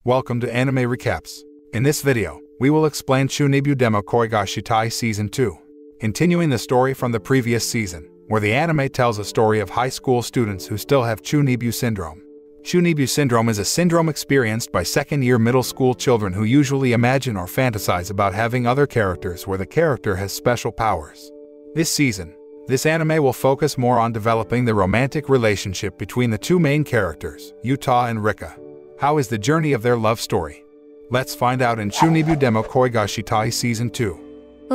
Welcome to Anime Recaps. In this video, we will explain Chunibyo Demo Koigashitai Season 2, continuing the story from the previous season, where the anime tells a story of high school students who still have Chunibyo syndrome. Chunibyo syndrome is a syndrome experienced by second-year middle school children who usually imagine or fantasize about having other characters where the character has special powers. This season, this anime will focus more on developing the romantic relationship between the two main characters, Yuta and Rika. How is the journey of their love story? Let's find out in Chunibyo Demo Koigashitai Season 2.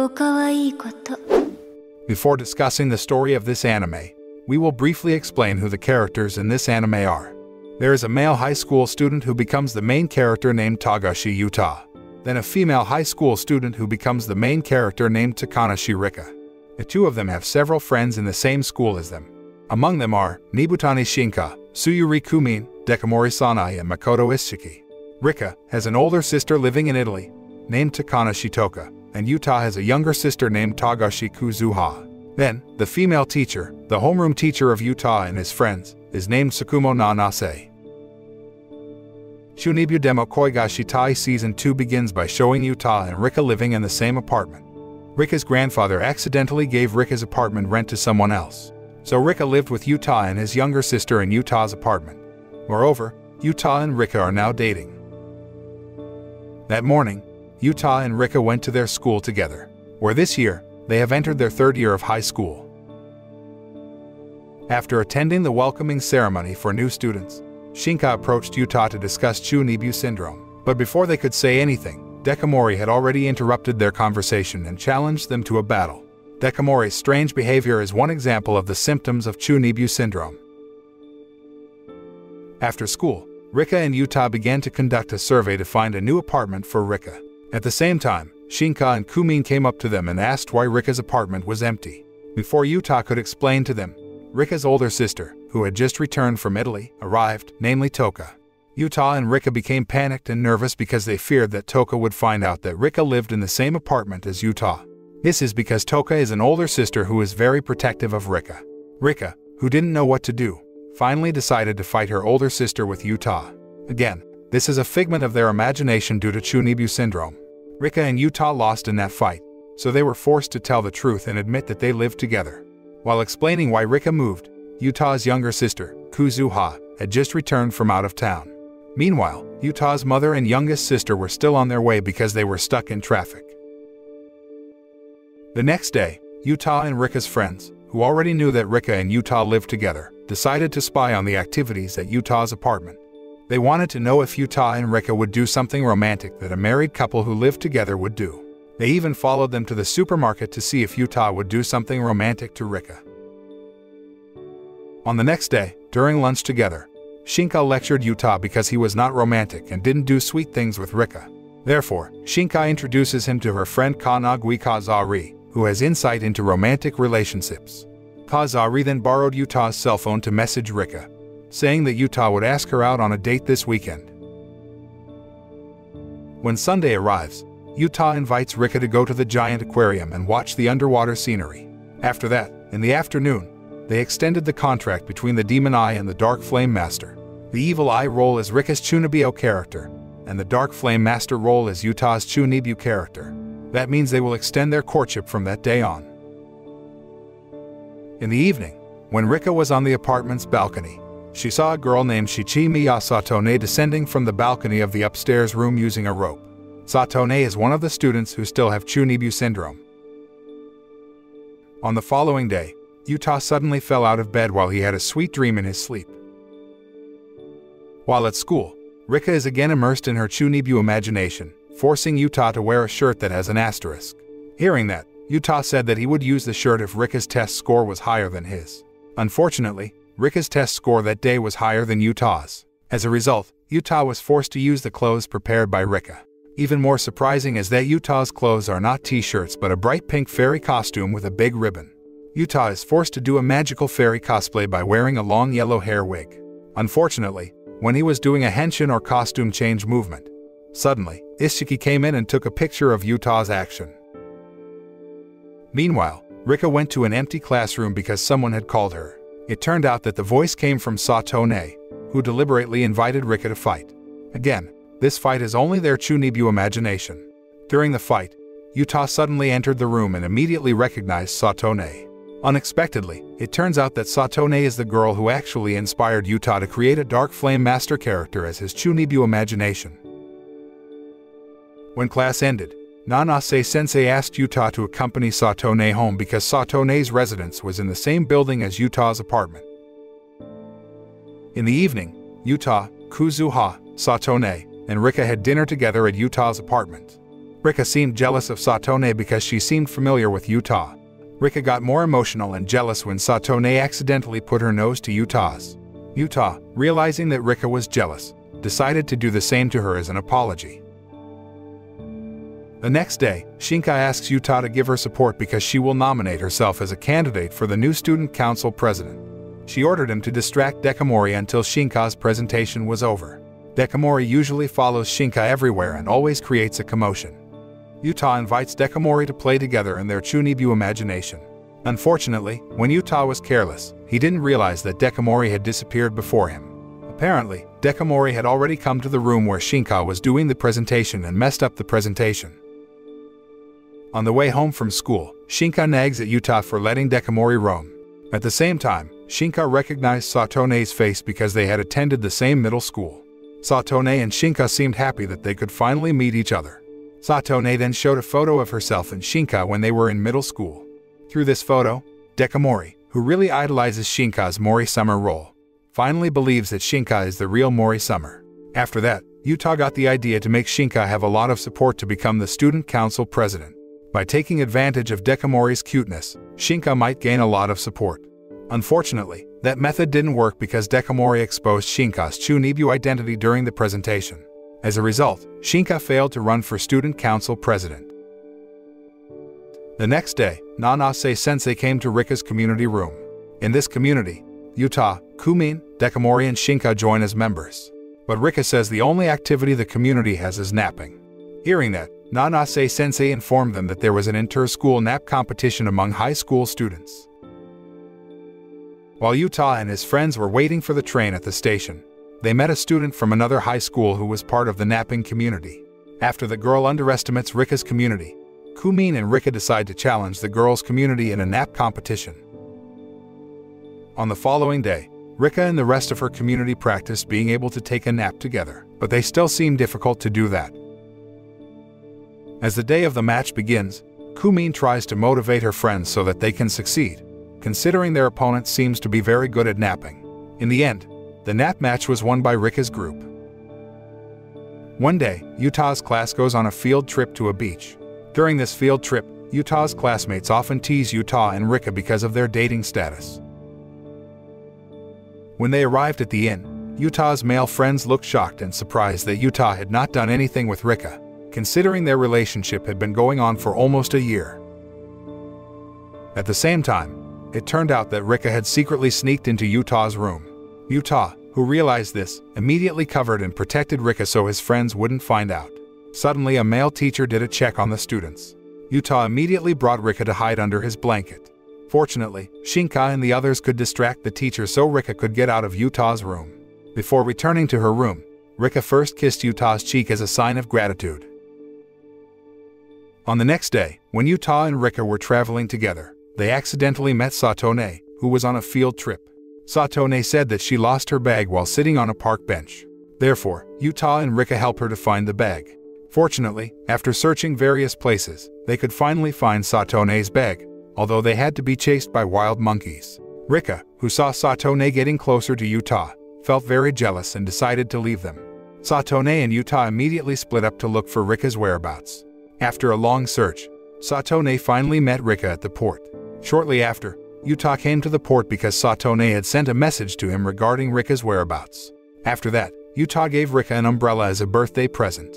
Before discussing the story of this anime, we will briefly explain who the characters in this anime are. There is a male high school student who becomes the main character named Tagashi Yuta, then a female high school student who becomes the main character named Takanashi Rika. The two of them have several friends in the same school as them. Among them are Nibutani Shinka, Tsuyuri Kumin, Dekamori Sanai, and Makoto Ishiki. Rika has an older sister living in Italy, named Takanashi Toka, and Yuta has a younger sister named Tagashi Kuzuha. Then, the female teacher, the homeroom teacher of Yuta and his friends, is named Tsukumo Nanase. Chunibyo Demo Koigashitai Season 2 begins by showing Yuta and Rika living in the same apartment. Rika's grandfather accidentally gave Rika's apartment rent to someone else, so Rika lived with Yuta and his younger sister in Yuta's apartment. Moreover, Yuta and Rika are now dating. That morning, Yuta and Rika went to their school together, where this year, they have entered their third year of high school. After attending the welcoming ceremony for new students, Shinka approached Yuta to discuss Chunibyo syndrome, but before they could say anything, Dekamori had already interrupted their conversation and challenged them to a battle. Dekamori's strange behavior is one example of the symptoms of Chunibyo syndrome. After school, Rika and Yuta began to conduct a survey to find a new apartment for Rika. At the same time, Shinka and Kumin came up to them and asked why Rika's apartment was empty. Before Yuta could explain to them, Rika's older sister, who had just returned from Italy, arrived, namely Toka. Yuta and Rika became panicked and nervous because they feared that Toka would find out that Rika lived in the same apartment as Yuta. This is because Toka is an older sister who is very protective of Rika. Rika, who didn't know what to do, finally decided to fight her older sister with Yuta. Again, this is a figment of their imagination due to Chunibyo syndrome. Rika and Yuta lost in that fight, so they were forced to tell the truth and admit that they lived together. While explaining why Rika moved, Yuta's younger sister, Kuzuha, had just returned from out of town. Meanwhile, Yuta's mother and youngest sister were still on their way because they were stuck in traffic. The next day, Yuta and Rika's friends, who already knew that Rika and Yuta lived together, decided to spy on the activities at Yuta's apartment. They wanted to know if Yuta and Rika would do something romantic that a married couple who lived together would do. They even followed them to the supermarket to see if Yuta would do something romantic to Rika. On the next day, during lunch together, Shinka lectured Yuta because he was not romantic and didn't do sweet things with Rika. Therefore, Shinka introduces him to her friend Kanagui Kazari, who has insight into romantic relationships. Kazari then borrowed Yuta's cell phone to message Rika, saying that Yuta would ask her out on a date this weekend. When Sunday arrives, Yuta invites Rika to go to the giant aquarium and watch the underwater scenery. After that, in the afternoon, they extended the contract between the Demon Eye and the Dark Flame Master. The Evil Eye role is Rika's Chunibyo character, and the Dark Flame Master role is Yuta's Chunibyo character. That means they will extend their courtship from that day on. In the evening, when Rika was on the apartment's balcony, she saw a girl named Shichimiya Satone descending from the balcony of the upstairs room using a rope. Satone is one of the students who still have Chunibyo syndrome. On the following day, Yuta suddenly fell out of bed while he had a sweet dream in his sleep. While at school, Rika is again immersed in her Chunibyo imagination, forcing Yuta to wear a shirt that has an asterisk. Hearing that, Yuta said that he would use the shirt if Rika's test score was higher than his. Unfortunately, Rika's test score that day was higher than Yuta's. As a result, Yuta was forced to use the clothes prepared by Rika. Even more surprising is that Yuta's clothes are not t-shirts but a bright pink fairy costume with a big ribbon. Yuta is forced to do a magical fairy cosplay by wearing a long yellow hair wig. Unfortunately, when he was doing a henshin or costume change movement, suddenly, Ishiki came in and took a picture of Yuta's action. Meanwhile, Rika went to an empty classroom because someone had called her. It turned out that the voice came from Satone, who deliberately invited Rika to fight. Again, this fight is only their Chunibyo imagination. During the fight, Yuta suddenly entered the room and immediately recognized Satone. Unexpectedly, it turns out that Satone is the girl who actually inspired Yuta to create a Dark Flame Master character as his Chunibyo imagination. When class ended, Nanase-sensei asked Yuta to accompany Satone home because Satone's residence was in the same building as Yuta's apartment. In the evening, Yuta, Kuzuha, Satone, and Rika had dinner together at Yuta's apartment. Rika seemed jealous of Satone because she seemed familiar with Yuta. Rika got more emotional and jealous when Satone accidentally put her nose to Yuta's. Yuta, realizing that Rika was jealous, decided to do the same to her as an apology. The next day, Shinka asks Yuta to give her support because she will nominate herself as a candidate for the new student council president. She ordered him to distract Dekamori until Shinka's presentation was over. Dekamori usually follows Shinka everywhere and always creates a commotion. Yuta invites Dekamori to play together in their Chunibyo imagination. Unfortunately, when Yuta was careless, he didn't realize that Dekamori had disappeared before him. Apparently, Dekamori had already come to the room where Shinka was doing the presentation and messed up the presentation. On the way home from school, Shinka nags at Yuta for letting Dekamori roam. At the same time, Shinka recognized Satone's face because they had attended the same middle school. Satone and Shinka seemed happy that they could finally meet each other. Satone then showed a photo of herself and Shinka when they were in middle school. Through this photo, Dekamori, who really idolizes Shinka's Mori Summer role, finally believes that Shinka is the real Mori Summer. After that, Yuta got the idea to make Shinka have a lot of support to become the student council president. By taking advantage of Dekamori's cuteness, Shinka might gain a lot of support. Unfortunately, that method didn't work because Dekamori exposed Shinka's Chunibyo identity during the presentation. As a result, Shinka failed to run for student council president. The next day, Nanase-sensei came to Rika's community room. In this community, Yuta, Kumin, Dekamori and Shinka join as members. But Rika says the only activity the community has is napping. Hearing that, Nanase-sensei informed them that there was an inter-school nap competition among high school students. While Yuta and his friends were waiting for the train at the station, they met a student from another high school who was part of the napping community. After the girl underestimates Rika's community, Kumin and Rika decide to challenge the girls' community in a nap competition. On the following day, Rika and the rest of her community practiced being able to take a nap together, but they still seem difficult to do that. As the day of the match begins, Kumin tries to motivate her friends so that they can succeed, considering their opponent seems to be very good at napping. In the end, the nap match was won by Rika's group. One day, Yuta's class goes on a field trip to a beach. During this field trip, Yuta's classmates often tease Yuta and Rika because of their dating status. When they arrived at the inn, Yuta's male friends looked shocked and surprised that Yuta had not done anything with Rika, considering their relationship had been going on for almost a year. At the same time, it turned out that Rika had secretly sneaked into Yuta's room. Yuta, who realized this, immediately covered and protected Rika so his friends wouldn't find out. Suddenly, a male teacher did a check on the students. Yuta immediately brought Rika to hide under his blanket. Fortunately, Shinka and the others could distract the teacher so Rika could get out of Yuta's room. Before returning to her room, Rika first kissed Yuta's cheek as a sign of gratitude. On the next day, when Yuta and Rika were traveling together, they accidentally met Satone, who was on a field trip. Satone said that she lost her bag while sitting on a park bench. Therefore, Yuta and Rika help her to find the bag. Fortunately, after searching various places, they could finally find Satone's bag, although they had to be chased by wild monkeys. Rika, who saw Satone getting closer to Yuta, felt very jealous and decided to leave them. Satone and Yuta immediately split up to look for Rika's whereabouts. After a long search, Satone finally met Rika at the port. Shortly after, Yuta came to the port because Satone had sent a message to him regarding Rika's whereabouts. After that, Yuta gave Rika an umbrella as a birthday present.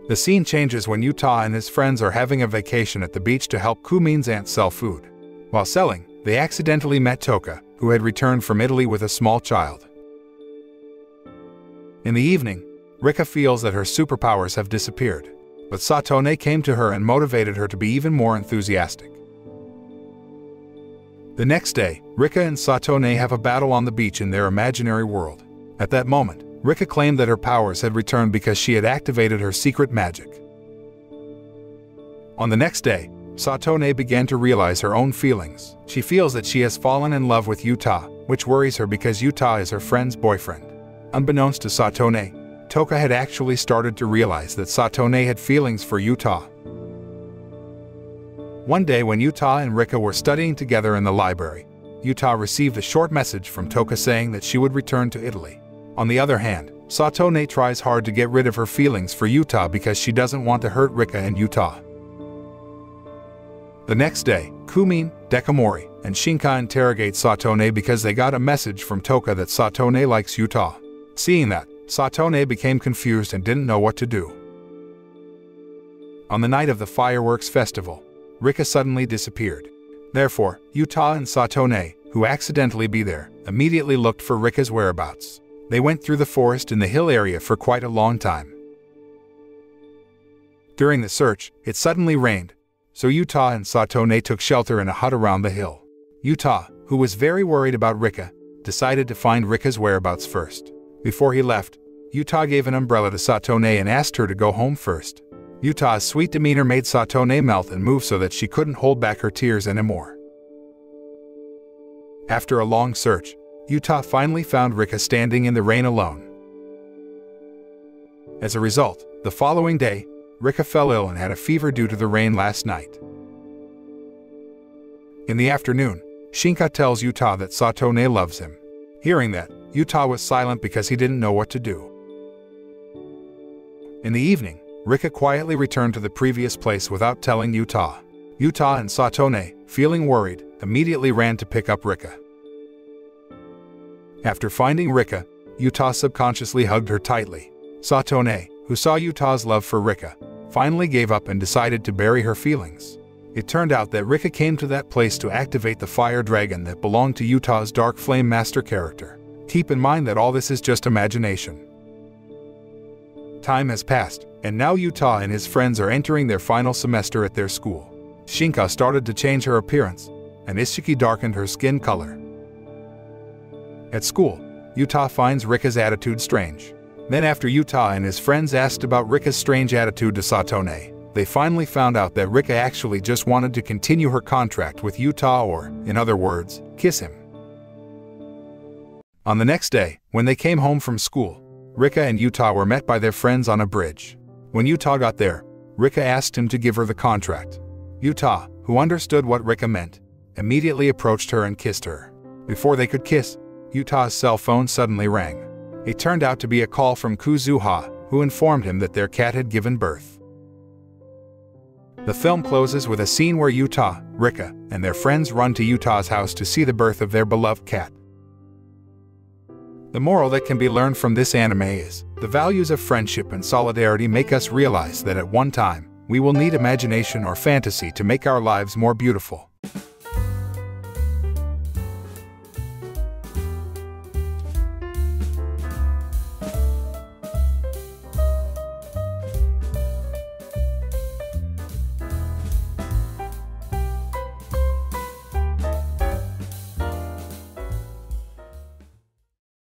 The scene changes when Yuta and his friends are having a vacation at the beach to help Kumin's aunt sell food. While selling, they accidentally met Toka, who had returned from Italy with a small child. In the evening, Rika feels that her superpowers have disappeared, but Satone came to her and motivated her to be even more enthusiastic. The next day, Rika and Satone have a battle on the beach in their imaginary world. At that moment, Rika claimed that her powers had returned because she had activated her secret magic. On the next day, Satone began to realize her own feelings. She feels that she has fallen in love with Yuta, which worries her because Yuta is her friend's boyfriend. Unbeknownst to Satone, Toka had actually started to realize that Satone had feelings for Yuta. One day when Yuta and Rika were studying together in the library, Yuta received a short message from Toka saying that she would return to Italy. On the other hand, Satone tries hard to get rid of her feelings for Yuta because she doesn't want to hurt Rika and Yuta. The next day, Kumin, Dekamori, and Shinka interrogate Satone because they got a message from Toka that Satone likes Yuta. Seeing that, Satone became confused and didn't know what to do. On the night of the fireworks festival, Rika suddenly disappeared. Therefore, Yuta and Satone, who accidentally be there, immediately looked for Rika's whereabouts. They went through the forest in the hill area for quite a long time. During the search, it suddenly rained, so Yuta and Satone took shelter in a hut around the hill. Yuta, who was very worried about Rika, decided to find Rika's whereabouts first. Before he left, Yuta gave an umbrella to Satone and asked her to go home first. Yuta's sweet demeanor made Satone melt and move so that she couldn't hold back her tears anymore. After a long search, Yuta finally found Rika standing in the rain alone. As a result, the following day, Rika fell ill and had a fever due to the rain last night. In the afternoon, Shinka tells Yuta that Satone loves him. Hearing that, Yuta was silent because he didn't know what to do. In the evening, Rika quietly returned to the previous place without telling Yuta. Yuta and Satone, feeling worried, immediately ran to pick up Rika. After finding Rika, Yuta subconsciously hugged her tightly. Satone, who saw Yuta's love for Rika, finally gave up and decided to bury her feelings. It turned out that Rika came to that place to activate the fire dragon that belonged to Yuta's Dark Flame Master character. Keep in mind that all this is just imagination. Time has passed, and now Yuta and his friends are entering their final semester at their school. Shinka started to change her appearance, and Ishiki darkened her skin color. At school, Yuta finds Rika's attitude strange. Then after Yuta and his friends asked about Rika's strange attitude to Satone, they finally found out that Rika actually just wanted to continue her contract with Yuta or, in other words, kiss him. On the next day, when they came home from school, Rika and Yuta were met by their friends on a bridge. When Yuta got there, Rika asked him to give her the contract. Yuta, who understood what Rika meant, immediately approached her and kissed her. Before they could kiss, Yuta's cell phone suddenly rang. It turned out to be a call from Kuzuha, who informed him that their cat had given birth. The film closes with a scene where Yuta, Rika, and their friends run to Yuta's house to see the birth of their beloved cat. The moral that can be learned from this anime is, the values of friendship and solidarity make us realize that at one time, we will need imagination or fantasy to make our lives more beautiful.